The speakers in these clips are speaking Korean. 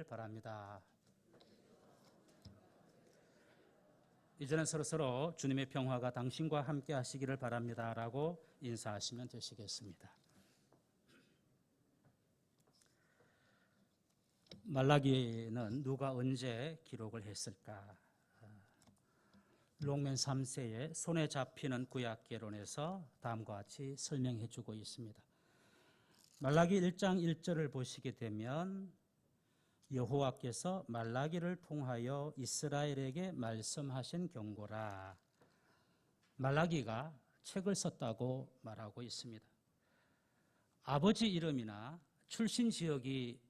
하시기를 바랍니다. 이제는 서로서로 주님의 평화가 당신과 함께 하시기를 바랍니다 라고 인사하시면 되시겠습니다. 말라기는 누가 언제 기록을 했을까? 롱맨 3세의 손에 잡히는 구약개론에서 다음과 같이 설명해 주고 있습니다. 말라기 1장 1절을 보시게 되면 여호와께서 말라기를 통하여 이스라엘에게 말씀하신 경고라. 말라기가 책을 썼다고 말하고 있습니다. 아버지 이름이나 출신 지역이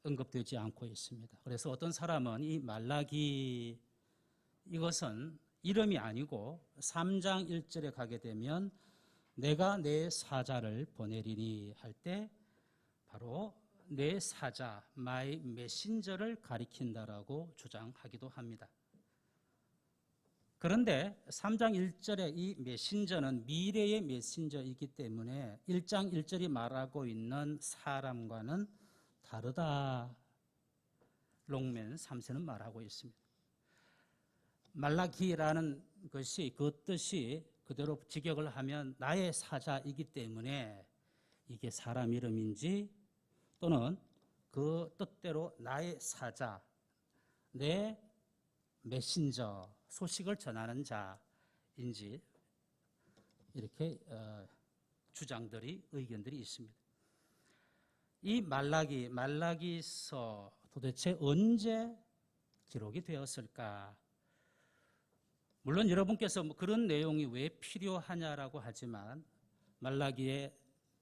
언급되지 않고 있습니다. 그래서 어떤 사람은 이 말라기 이것은 이름이 아니고 3장 1절에 가게 되면 내가 내 사자를 보내리니 할 때 바로 내 사자, my messenger를 가리킨다라고 주장하기도 합니다. 그런데 3장 1절의 이 메신저는 미래의 메신저이기 때문에 1장 1절이 말하고 있는 사람과는 다르다. 롱맨 3세는 말하고 있습니다. 말라기라는 것이 그 뜻이 그대로 직역을 하면 나의 사자이기 때문에 이게 사람 이름인지 또는 그 뜻대로 나의 사자, 내 메신저, 소식을 전하는 자인지 이렇게 주장들이 의견들이 있습니다. 이 말라기서 도대체 언제 기록이 되었을까? 물론 여러분께서 그런 내용이 왜 필요하냐라고 하지만 말라기의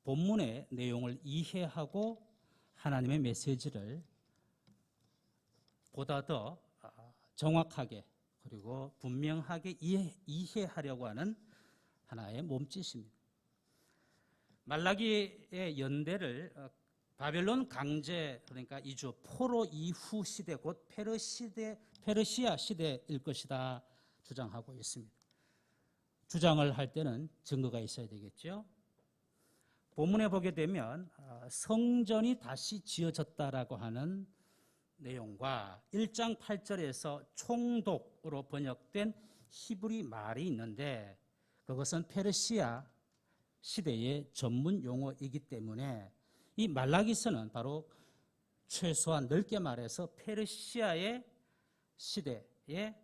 본문의 내용을 이해하고 하나님의 메시지를 보다 더 정확하게 그리고 분명하게 이해하려고 하는 하나의 몸짓입니다. 말라기의 연대를 바벨론 강제 그러니까 이주 포로 이후 시대 곧 페르시아 시대일 것이다 주장하고 있습니다. 주장을 할 때는 증거가 있어야 되겠죠. 본문에 보게 되면 성전이 다시 지어졌다라고 하는 내용과 1장 8절에서 총독으로 번역된 히브리 말이 있는데 그것은 페르시아 시대의 전문 용어이기 때문에 이 말라기서는 바로 최소한 넓게 말해서 페르시아의 시대에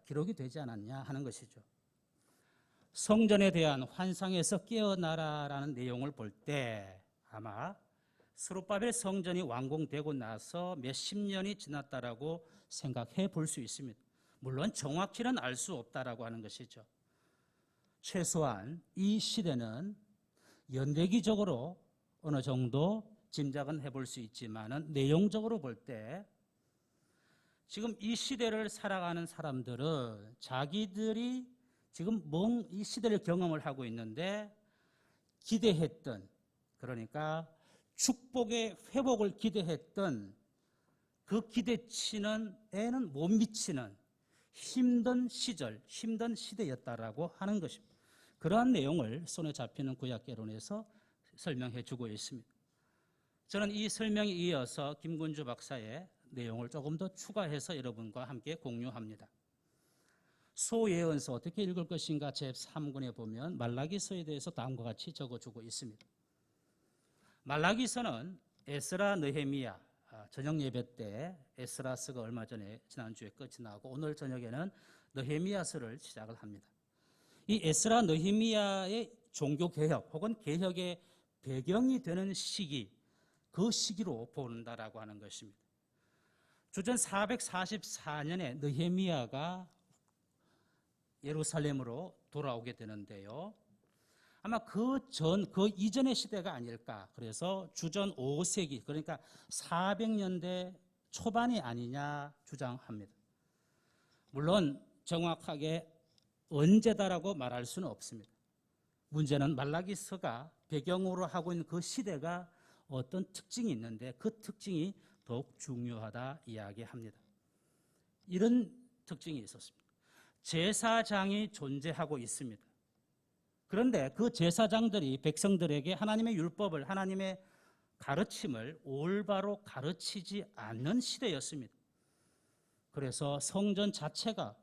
기록이 되지 않았냐 하는 것이죠. 성전에 대한 환상에서 깨어나라라는 내용을 볼 때 아마 스룹바벨 성전이 완공되고 나서 몇십 년이 지났다라고 생각해 볼 수 있습니다. 물론 정확히는 알 수 없다라고 하는 것이죠. 최소한 이 시대는 연대기적으로 어느 정도 짐작은 해볼 수 있지만은 내용적으로 볼 때 지금 이 시대를 살아가는 사람들은 자기들이 지금 이 시대를 경험을 하고 있는데 기대했던 그러니까 축복의 회복을 기대했던 그 기대치는 에는 못 미치는 힘든 시절, 힘든 시대였다라고 하는 것입니다. 그러한 내용을 손에 잡히는 구약개론에서 설명해 주고 있습니다. 저는 이 설명에 이어서 김군주 박사의 내용을 조금 더 추가해서 여러분과 함께 공유합니다. 소예언서 어떻게 읽을 것인가 제3권에 보면 말라기서에 대해서 다음과 같이 적어주고 있습니다. 말라기서는 에스라 느헤미야 저녁 예배 때 에스라서가 얼마 전에 지난주에 끝이 나고 오늘 저녁에는 느헤미야서를 시작을 합니다. 이 에스라 느헤미야의 종교개혁 혹은 개혁의 배경이 되는 시기 그 시기로 본다라고 하는 것입니다. 주전 444년에 느헤미야가 예루살렘으로 돌아오게 되는데요. 아마 그 이전의 시대가 아닐까. 그래서 주전 5세기 그러니까 400년대 초반이 아니냐 주장합니다. 물론 정확하게 언제다라고 말할 수는 없습니다. 문제는 말라기서가 배경으로 하고 있는 그 시대가 어떤 특징이 있는데 그 특징이 더욱 중요하다 이야기합니다. 이런 특징이 있었습니다. 제사장이 존재하고 있습니다. 그런데 그 제사장들이 백성들에게 하나님의 율법을 하나님의 가르침을 올바로 가르치지 않는 시대였습니다. 그래서 성전 자체가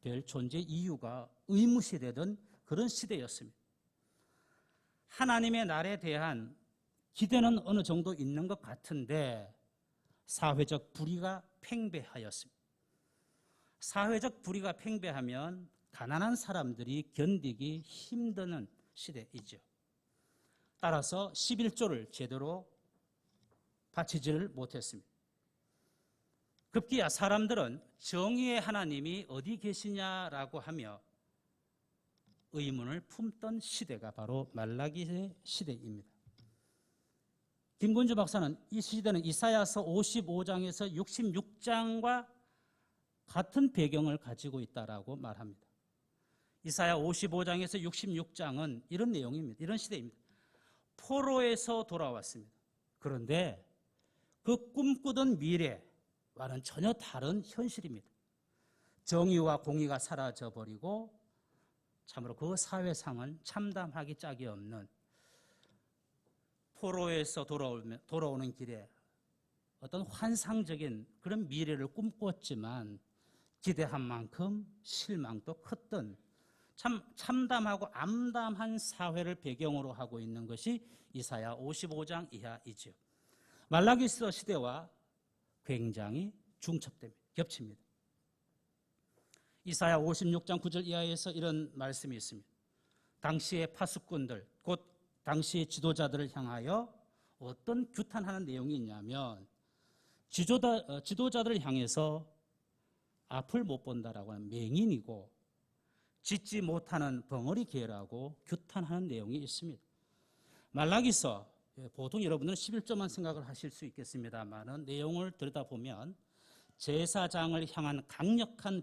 별 존재 이유가 의무시되던 그런 시대였습니다. 하나님의 날에 대한 기대는 어느 정도 있는 것 같은데 사회적 불의가 팽배하였습니다. 사회적 불의가 팽배하면 가난한 사람들이 견디기 힘든 시대이죠. 따라서 11조를 제대로 바치지를 못했습니다. 급기야 사람들은 정의의 하나님이 어디 계시냐라고 하며 의문을 품던 시대가 바로 말라기의 시대입니다. 김군주 박사는 이 시대는 이사야서 55장에서 66장과 같은 배경을 가지고 있다라고 말합니다. 이사야 55장에서 66장은 이런 내용입니다. 이런 시대입니다. 포로에서 돌아왔습니다. 그런데 그 꿈꾸던 미래와는 전혀 다른 현실입니다. 정의와 공의가 사라져버리고 참으로 그 사회상은 참담하기 짝이 없는 포로에서 돌아오는 길에 어떤 환상적인 그런 미래를 꿈꿨지만 기대한 만큼 실망도 컸던 참 참담하고 암담한 사회를 배경으로 하고 있는 것이 이사야 55장 이하이죠. 말라기서 시대와 굉장히 중첩됩니다. 겹칩니다. 이사야 56장 9절 이하에서 이런 말씀이 있습니다. 당시의 파수꾼들, 곧 당시의 지도자들을 향하여 어떤 규탄하는 내용이 있냐면 지도자들을 향해서 앞을 못 본다라고 하는 맹인이고 짓지 못하는 벙어리 개라고 규탄하는 내용이 있습니다. 말라기서 보통 여러분들은 11조만 생각을 하실 수 있겠습니다만 내용을 들여다보면 제사장을 향한 강력한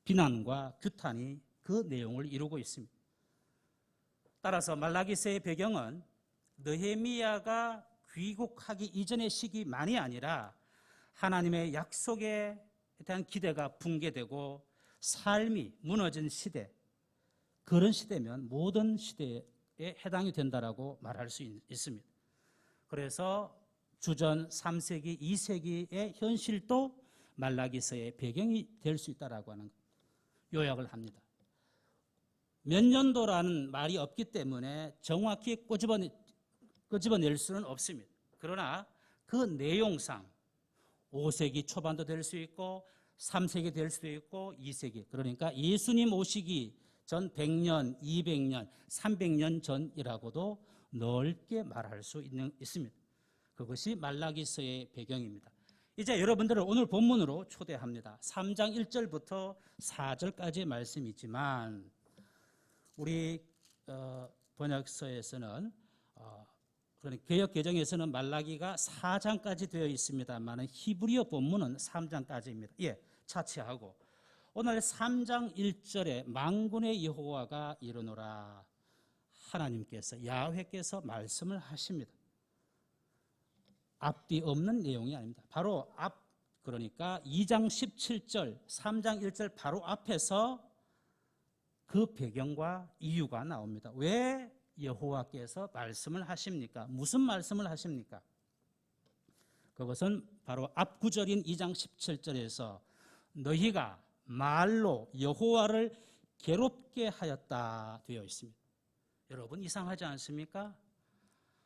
비난과 규탄이 그 내용을 이루고 있습니다. 따라서 말라기서의 배경은 느헤미야가 귀국하기 이전의 시기만이 아니라 하나님의 약속에 대한 기대가 붕괴되고 삶이 무너진 시대, 그런 시대면 모든 시대에 해당이 된다라고 말할 수 있습니다. 그래서 주전 3세기, 2세기의 현실도 말라기서의 배경이 될 수 있다라고 하는 요약을 합니다. 몇 년도라는 말이 없기 때문에 정확히 끄집어낼 수는 없습니다. 그러나 그 내용상 5세기 초반도 될 수 있고 3세기 될 수도 있고 2세기, 그러니까 예수님 오시기 전 100년, 200년, 300년 전이라고도 넓게 말할 수 있습니다. 그것이 말라기서의 배경입니다. 이제 여러분들을 오늘 본문으로 초대합니다. 3장 1절부터 4절까지의 말씀이지만 우리 번역서에서는 그러니까 개역 개정에서는 말라기가 4장까지 되어 있습니다만 히브리어 본문은 3장까지입니다. 예, 차치하고 오늘 3장 1절에 만군의 여호와가 이르노라, 하나님께서 야훼께서 말씀을 하십니다. 앞뒤 없는 내용이 아닙니다. 바로 그러니까 2장 17절, 3장 1절 바로 앞에서 그 배경과 이유가 나옵니다. 왜 여호와께서 말씀을 하십니까? 무슨 말씀을 하십니까? 그것은 바로 앞 구절인 2장 17절에서 너희가 말로 여호와를 괴롭게 하였다 되어 있습니다. 여러분 이상하지 않습니까?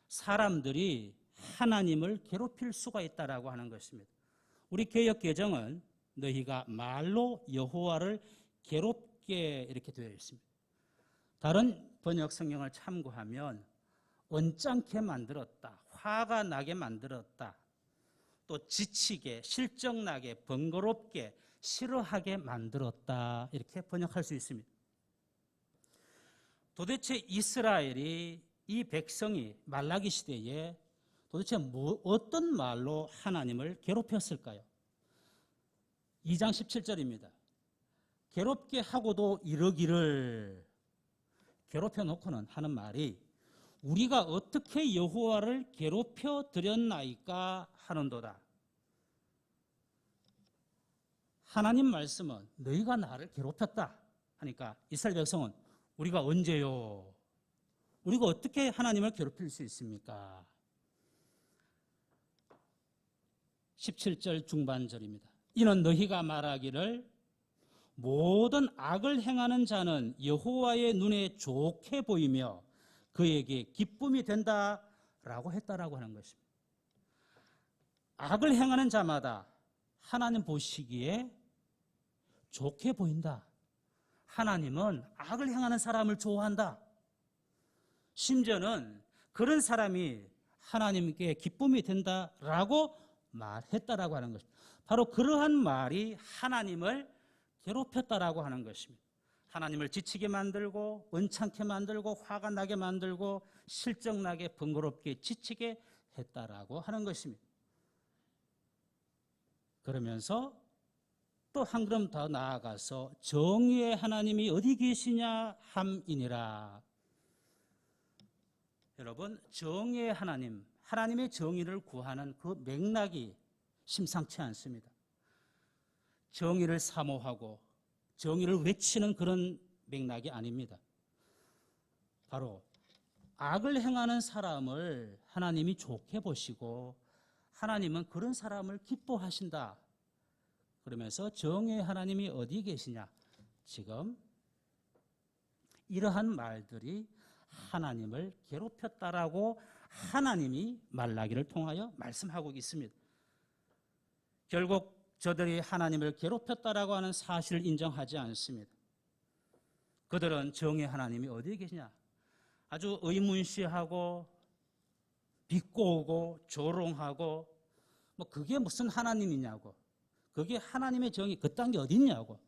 사람들이 하나님을 괴롭힐 수가 있다라고 하는 것입니다. 우리 개역 개정은 너희가 말로 여호와를 괴롭게 이렇게 되어 있습니다. 다른 번역 성경을 참고하면 언짢게 만들었다, 화가 나게 만들었다, 또 지치게, 실정나게, 번거롭게, 싫어하게 만들었다, 이렇게 번역할 수 있습니다. 도대체 이스라엘이, 이 백성이 말라기 시대에 도대체 어떤 말로 하나님을 괴롭혔을까요? 2장 17절입니다. 괴롭게 하고도 이러기를, 괴롭혀 놓고는 하는 말이 우리가 어떻게 여호와를 괴롭혀 드렸나이까 하는도다. 하나님 말씀은 너희가 나를 괴롭혔다 하니까 이스라엘 백성은 우리가 언제요? 우리가 어떻게 하나님을 괴롭힐 수 있습니까? 17절 중반절입니다. 이는 너희가 말하기를 모든 악을 행하는 자는 여호와의 눈에 좋게 보이며 그에게 기쁨이 된다라고 했다라고 하는 것입니다. 악을 행하는 자마다 하나님 보시기에 좋게 보인다. 하나님은 악을 행하는 사람을 좋아한다. 심지어는 그런 사람이 하나님께 기쁨이 된다라고 말했다라고 하는 것입니다. 바로 그러한 말이 하나님을 괴롭혔다라고 하는 것입니다. 하나님을 지치게 만들고 언짢게 만들고 화가 나게 만들고 실정나게 번거롭게 지치게 했다라고 하는 것입니다. 그러면서 또 한 걸음 더 나아가서 정의의 하나님이 어디 계시냐 함이니라. 여러분, 정의의 하나님, 하나님의 정의를 구하는 그 맥락이 심상치 않습니다. 정의를 사모하고 정의를 외치는 그런 맥락이 아닙니다. 바로 악을 행하는 사람을 하나님이 좋게 보시고 하나님은 그런 사람을 기뻐하신다. 그러면서 정의의 하나님이 어디 계시냐? 지금 이러한 말들이 하나님을 괴롭혔다라고 하나님이 말라기를 통하여 말씀하고 있습니다. 결국 저들이 하나님을 괴롭혔다라고 하는 사실을 인정하지 않습니다. 그들은 정의의 하나님이 어디에 계시냐? 아주 의문시하고 비꼬고 조롱하고 그게 무슨 하나님이냐고, 그게 하나님의 정의 그딴 게 어딨냐고,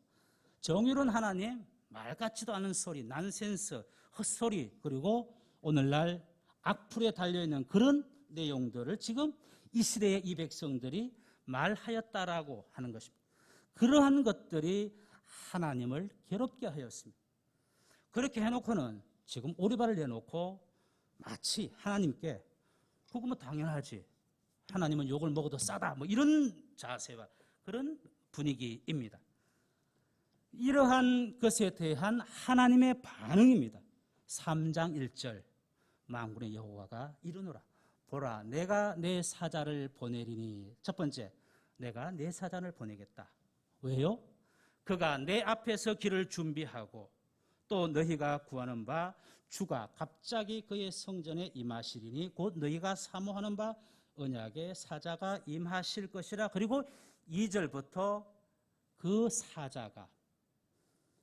정의로운 하나님 말 같지도 않은 소리, 난센스, 헛소리, 그리고 오늘날 악플에 달려있는 그런 내용들을 지금 이 시대의 이 백성들이 말하였다라고 하는 것입니다. 그러한 것들이 하나님을 괴롭게 하였습니다. 그렇게 해놓고는 지금 오리발을 내놓고 마치 하나님께 그거 뭐 당연하지, 하나님은 욕을 먹어도 싸다, 이런 자세와 그런 분위기입니다. 이러한 것에 대한 하나님의 반응입니다. 3장 1절 만군의 여호와가 이르노라. 보라, 내가 내 사자를 보내리니. 첫 번째, 내가 내 사자를 보내겠다. 왜요? 그가 내 앞에서 길을 준비하고 또 너희가 구하는 바 주가 갑자기 그의 성전에 임하시리니 곧 너희가 사모하는 바 언약의 사자가 임하실 것이라. 그리고 2절부터 그 사자가,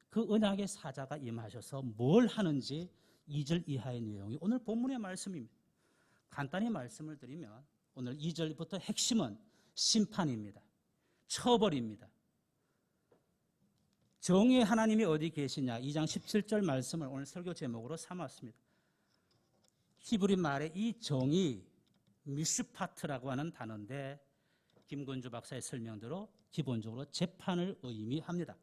그 언약의 사자가 임하셔서 뭘 하는지 2절 이하의 내용이 오늘 본문의 말씀입니다. 간단히 말씀을 드리면 오늘 2절부터 핵심은 심판입니다. 처벌입니다. 정의의 하나님이 어디 계시냐, 2장 17절 말씀을 오늘 설교 제목으로 삼았습니다. 히브리 말의 이 정의, 미슈파트라고 하는 단어인데 김건주 박사의 설명대로 기본적으로 재판을 의미합니다.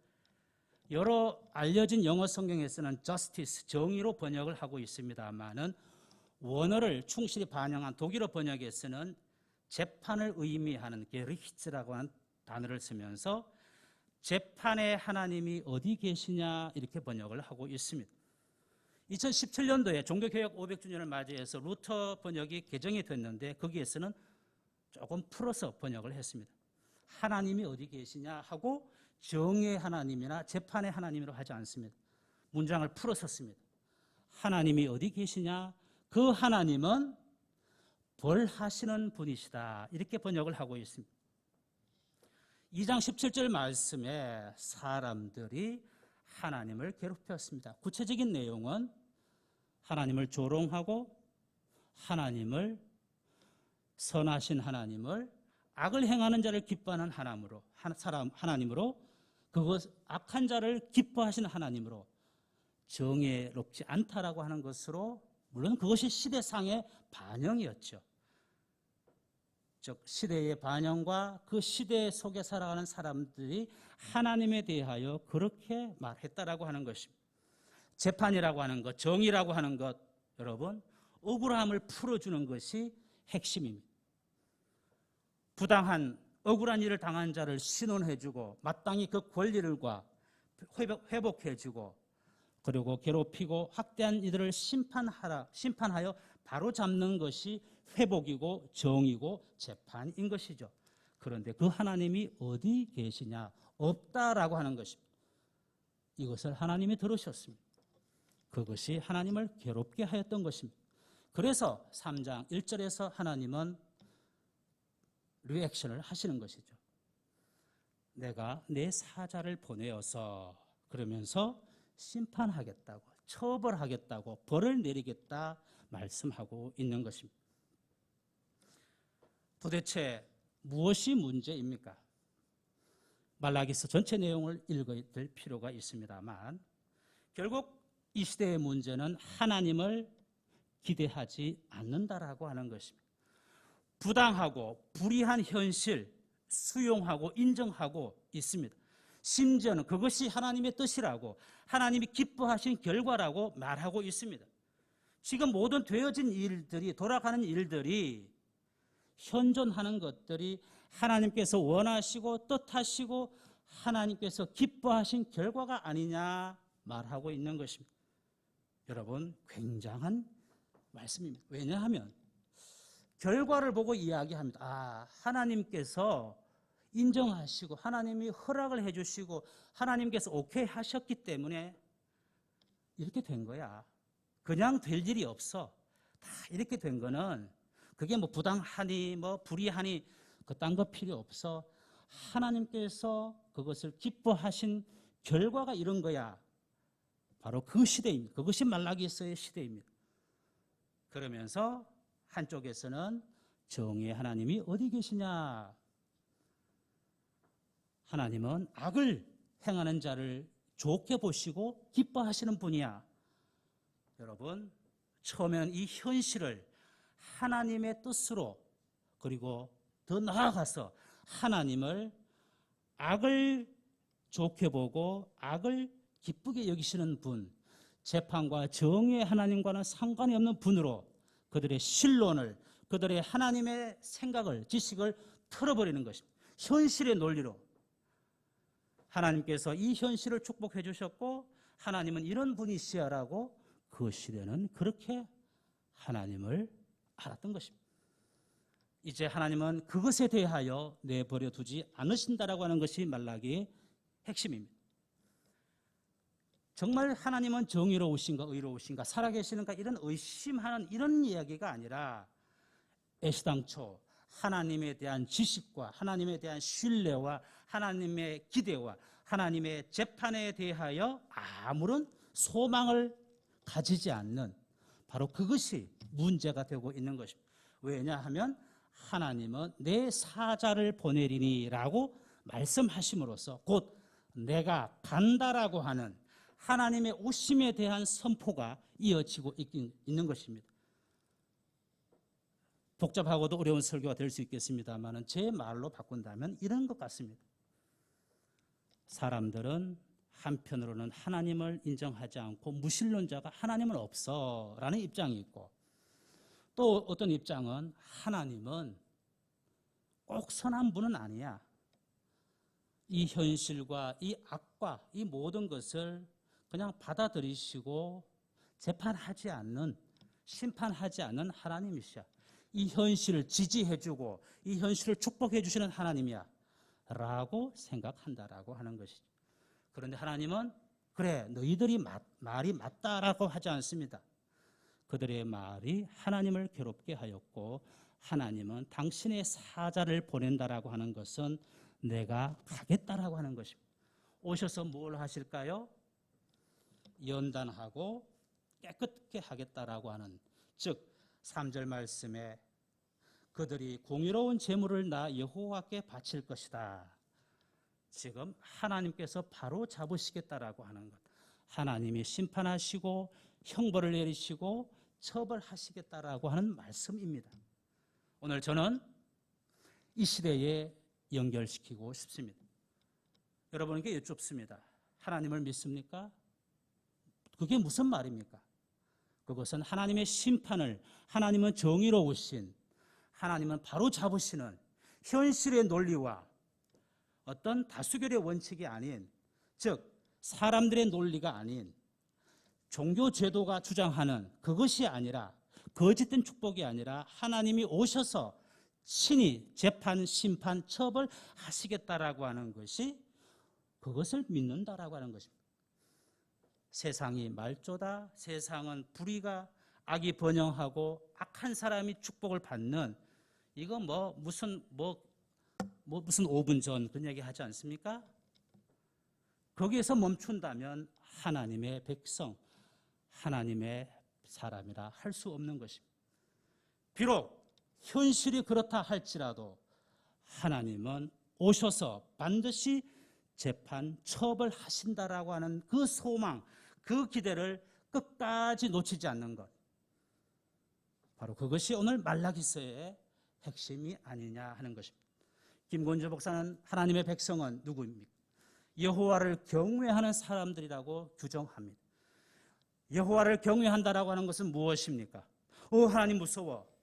여러 알려진 영어 성경에 쓰는 justice, 정의로 번역을 하고 있습니다만은 원어를 충실히 반영한 독일어 번역에 쓰는 재판을 의미하는 게리히츠라고 하는 단어를 쓰면서 재판의 하나님이 어디 계시냐 이렇게 번역을 하고 있습니다. 2017년도에 종교개혁 500주년을 맞이해서 루터 번역이 개정이 됐는데 거기에서는 조금 풀어서 번역을 했습니다. 하나님이 어디 계시냐 하고 정의의 하나님이나 재판의 하나님이라고 하지 않습니다. 문장을 풀어서 씁니다. 하나님이 어디 계시냐? 그 하나님은 벌하시는 분이시다. 이렇게 번역을 하고 있습니다. 2장 17절 말씀에 사람들이 하나님을 괴롭혔습니다. 구체적인 내용은 하나님을 조롱하고 하나님을, 선하신 하나님을 악을 행하는 자를 기뻐하는 하나님으로, 그것 악한 자를 기뻐하시는 하나님으로 정의롭지 않다라고 하는 것으로, 물론 그것이 시대상의 반영이었죠. 즉 시대의 반영과 그 시대 속에 살아가는 사람들이 하나님에 대하여 그렇게 말했다라고 하는 것입니다. 재판이라고 하는 것, 정의라고 하는 것, 여러분, 억울함을 풀어주는 것이 핵심입니다. 부당한 억울한 일을 당한 자를 신원해주고 마땅히 그 권리를 회복해주고 그리고 괴롭히고 학대한 이들을 심판하여 바로잡는 것이 회복이고 정의고 재판인 것이죠. 그런데 그 하나님이 어디 계시냐? 없다라고 하는 것입니다. 이것을 하나님이 들으셨습니다. 그것이 하나님을 괴롭게 하였던 것입니다. 그래서 3장 1절에서 하나님은 리액션을 하시는 것이죠. 내가 내 사자를 보내어서 그러면서 심판하겠다고, 처벌하겠다고, 벌을 내리겠다 말씀하고 있는 것입니다. 도대체 무엇이 문제입니까? 말라기서 전체 내용을 읽어야 될 필요가 있습니다만 결국 이 시대의 문제는 하나님을 기대하지 않는다라고 하는 것입니다. 부당하고 불의한 현실 수용하고 인정하고 있습니다. 심지어는 그것이 하나님의 뜻이라고, 하나님이 기뻐하신 결과라고 말하고 있습니다. 지금 모든 되어진 일들이, 돌아가는 일들이, 현존하는 것들이 하나님께서 원하시고 뜻하시고 하나님께서 기뻐하신 결과가 아니냐 말하고 있는 것입니다. 여러분, 굉장한 말씀입니다. 왜냐하면 결과를 보고 이야기합니다. 아, 하나님께서 인정하시고 하나님이 허락을 해주시고 하나님께서 오케이 하셨기 때문에 이렇게 된 거야. 그냥 될 일이 없어. 다 이렇게 된 거는 그게 뭐 부당하니 뭐 불의하니 그딴 거 필요 없어. 하나님께서 그것을 기뻐하신 결과가 이런 거야. 바로 그 시대입니다. 그것이 말라기서의 시대입니다. 그러면서 한쪽에서는 정의의 하나님이 어디 계시냐? 하나님은 악을 행하는 자를 좋게 보시고 기뻐하시는 분이야. 여러분, 처음에는 이 현실을 하나님의 뜻으로, 그리고 더 나아가서 하나님을 악을 좋게 보고 악을 기쁘게 여기시는 분, 재판과 정의의 하나님과는 상관이 없는 분으로 그들의 신론을, 그들의 하나님의 생각을, 지식을 털어버리는 것입니다. 현실의 논리로. 하나님께서 이 현실을 축복해 주셨고 하나님은 이런 분이시야라고 그 시대는 그렇게 하나님을 알았던 것입니다. 이제 하나님은 그것에 대하여 내버려 두지 않으신다라고 하는 것이 말라기의 핵심입니다. 정말 하나님은 정의로우신가 의로우신가 살아계시는가 이런 의심하는 이런 이야기가 아니라 애시당초 하나님에 대한 지식과 하나님에 대한 신뢰와 하나님의 기대와 하나님의 재판에 대하여 아무런 소망을 가지지 않는 바로 그것이 문제가 되고 있는 것입니다. 왜냐하면 하나님은 내 사자를 보내리니라고 말씀하심으로써 곧 내가 간다라고 하는 하나님의 오심에 대한 선포가 이어지고 있는 것입니다. 복잡하고도 어려운 설교가 될 수 있겠습니다만 제 말로 바꾼다면 이런 것 같습니다. 사람들은 한편으로는 하나님을 인정하지 않고 무신론자가 하나님은 없어라는 입장이 있고, 또 어떤 입장은 하나님은 꼭 선한 분은 아니야. 이 현실과 이 악과 이 모든 것을 그냥 받아들이시고 재판하지 않는, 심판하지 않는 하나님이시야. 이 현실을 지지해주고 이 현실을 축복해 주시는 하나님이야 라고 생각한다라고 하는 것이죠. 그런데 하나님은 그래 너희들이 말이 맞다라고 하지 않습니다. 그들의 말이 하나님을 괴롭게 하였고 하나님은 당신의 사자를 보낸다라고 하는 것은 내가 가겠다라고 하는 것입니다. 오셔서 뭘 하실까요? 연단하고 깨끗게 하겠다라고 하는, 즉 3절 말씀에 그들이 공의로운 제물을 나 여호와께 바칠 것이다. 지금 하나님께서 바로 잡으시겠다라고 하는 것. 하나님이 심판하시고 형벌을 내리시고 처벌하시겠다라고 하는 말씀입니다. 오늘 저는 이 시대에 연결시키고 싶습니다. 여러분에게 여쭙습니다. 하나님을 믿습니까? 그게 무슨 말입니까? 그것은 하나님의 심판을, 하나님은 정의로우신, 하나님은 바로 잡으시는 현실의 논리와 어떤 다수결의 원칙이 아닌, 즉 사람들의 논리가 아닌 종교 제도가 주장하는 그것이 아니라, 거짓된 축복이 아니라 하나님이 오셔서 신이 재판, 심판, 처벌하시겠다라고 하는 것이 그것을 믿는다라고 하는 것입니다. 세상이 말조다, 세상은 불의가 악이 번영하고 악한 사람이 축복을 받는, 이거 무슨 5분 전 그런 얘기 하지 않습니까? 거기에서 멈춘다면 하나님의 백성, 하나님의 사람이라 할 수 없는 것입니다. 비록 현실이 그렇다 할지라도 하나님은 오셔서 반드시 재판, 처벌하신다라고 하는 그 소망, 그 기대를 끝까지 놓치지 않는 것. 바로 그것이 오늘 말라기서의 핵심이 아니냐 하는 것입니다. 김건주 목사는 하나님의 백성은 누구입니까? 여호와를 경외하는 사람들이라고 규정합니다. 여호와를 경외한다라고 하는 것은 무엇입니까? 하나님 무서워.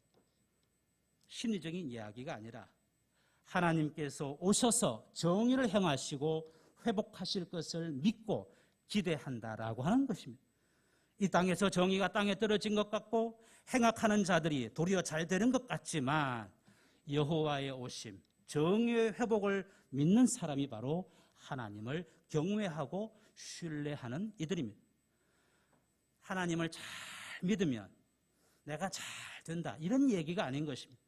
심리적인 이야기가 아니라 하나님께서 오셔서 정의를 행하시고 회복하실 것을 믿고 기대한다라고 하는 것입니다. 이 땅에서 정의가 땅에 떨어진 것 같고 행악하는 자들이 도리어 잘 되는 것 같지만 여호와의 오심, 정의의 회복을 믿는 사람이 바로 하나님을 경외하고 신뢰하는 이들입니다. 하나님을 잘 믿으면 내가 잘 된다, 이런 얘기가 아닌 것입니다.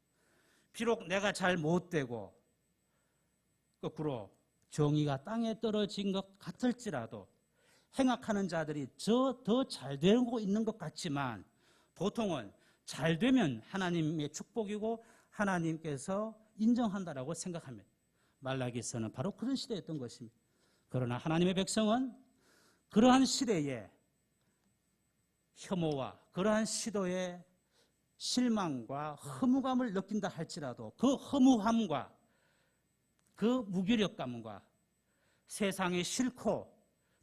비록 내가 잘 못되고 거꾸로 정의가 땅에 떨어진 것 같을지라도 행악하는 자들이 더 잘 되고 있는 것 같지만 보통은 잘 되면 하나님의 축복이고 하나님께서 인정한다라고 생각합니다. 말라기서는 바로 그런 시대였던 것입니다. 그러나 하나님의 백성은 그러한 시대에 혐오와 그러한 시도에 실망과 허무감을 느낀다 할지라도 그 허무함과 그 무기력감과 세상이 싫고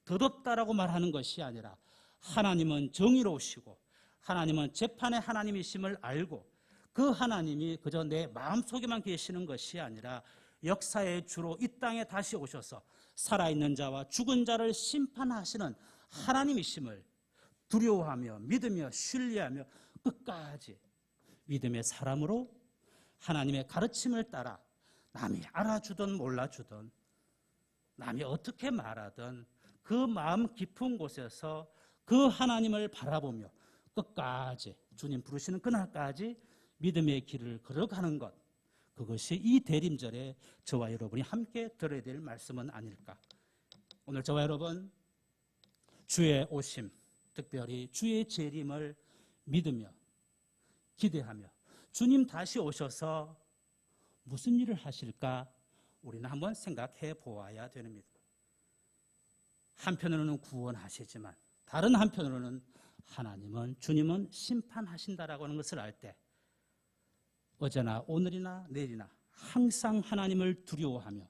더덥다라고 말하는 것이 아니라 하나님은 정의로우시고 하나님은 재판의 하나님이심을 알고 그 하나님이 그저 내 마음속에만 계시는 것이 아니라 역사의 주로 이 땅에 다시 오셔서 살아있는 자와 죽은 자를 심판하시는 하나님이심을 두려워하며 믿으며 신뢰하며 끝까지 믿음의 사람으로 하나님의 가르침을 따라 남이 알아주든 몰라주든 남이 어떻게 말하든 그 마음 깊은 곳에서 그 하나님을 바라보며 끝까지 주님 부르시는 그날까지 믿음의 길을 걸어가는 것, 그것이 이 대림절에 저와 여러분이 함께 들어야 될 말씀은 아닐까. 오늘 저와 여러분 주의 오심, 특별히 주의 재림을 믿으며 기대하며 주님 다시 오셔서 무슨 일을 하실까 우리는 한번 생각해 보아야 됩니다. 한편으로는 구원하시지만 다른 한편으로는 하나님은 주님은 심판하신다라고 하는 것을 알 때 어제나 오늘이나 내일이나 항상 하나님을 두려워하며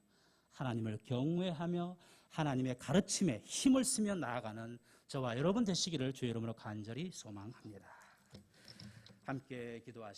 하나님을 경외하며 하나님의 가르침에 힘을 쓰며 나아가는 저와 여러분 되시기를 주의 이름으로 간절히 소망합니다. 함께 기도하시겠습니다.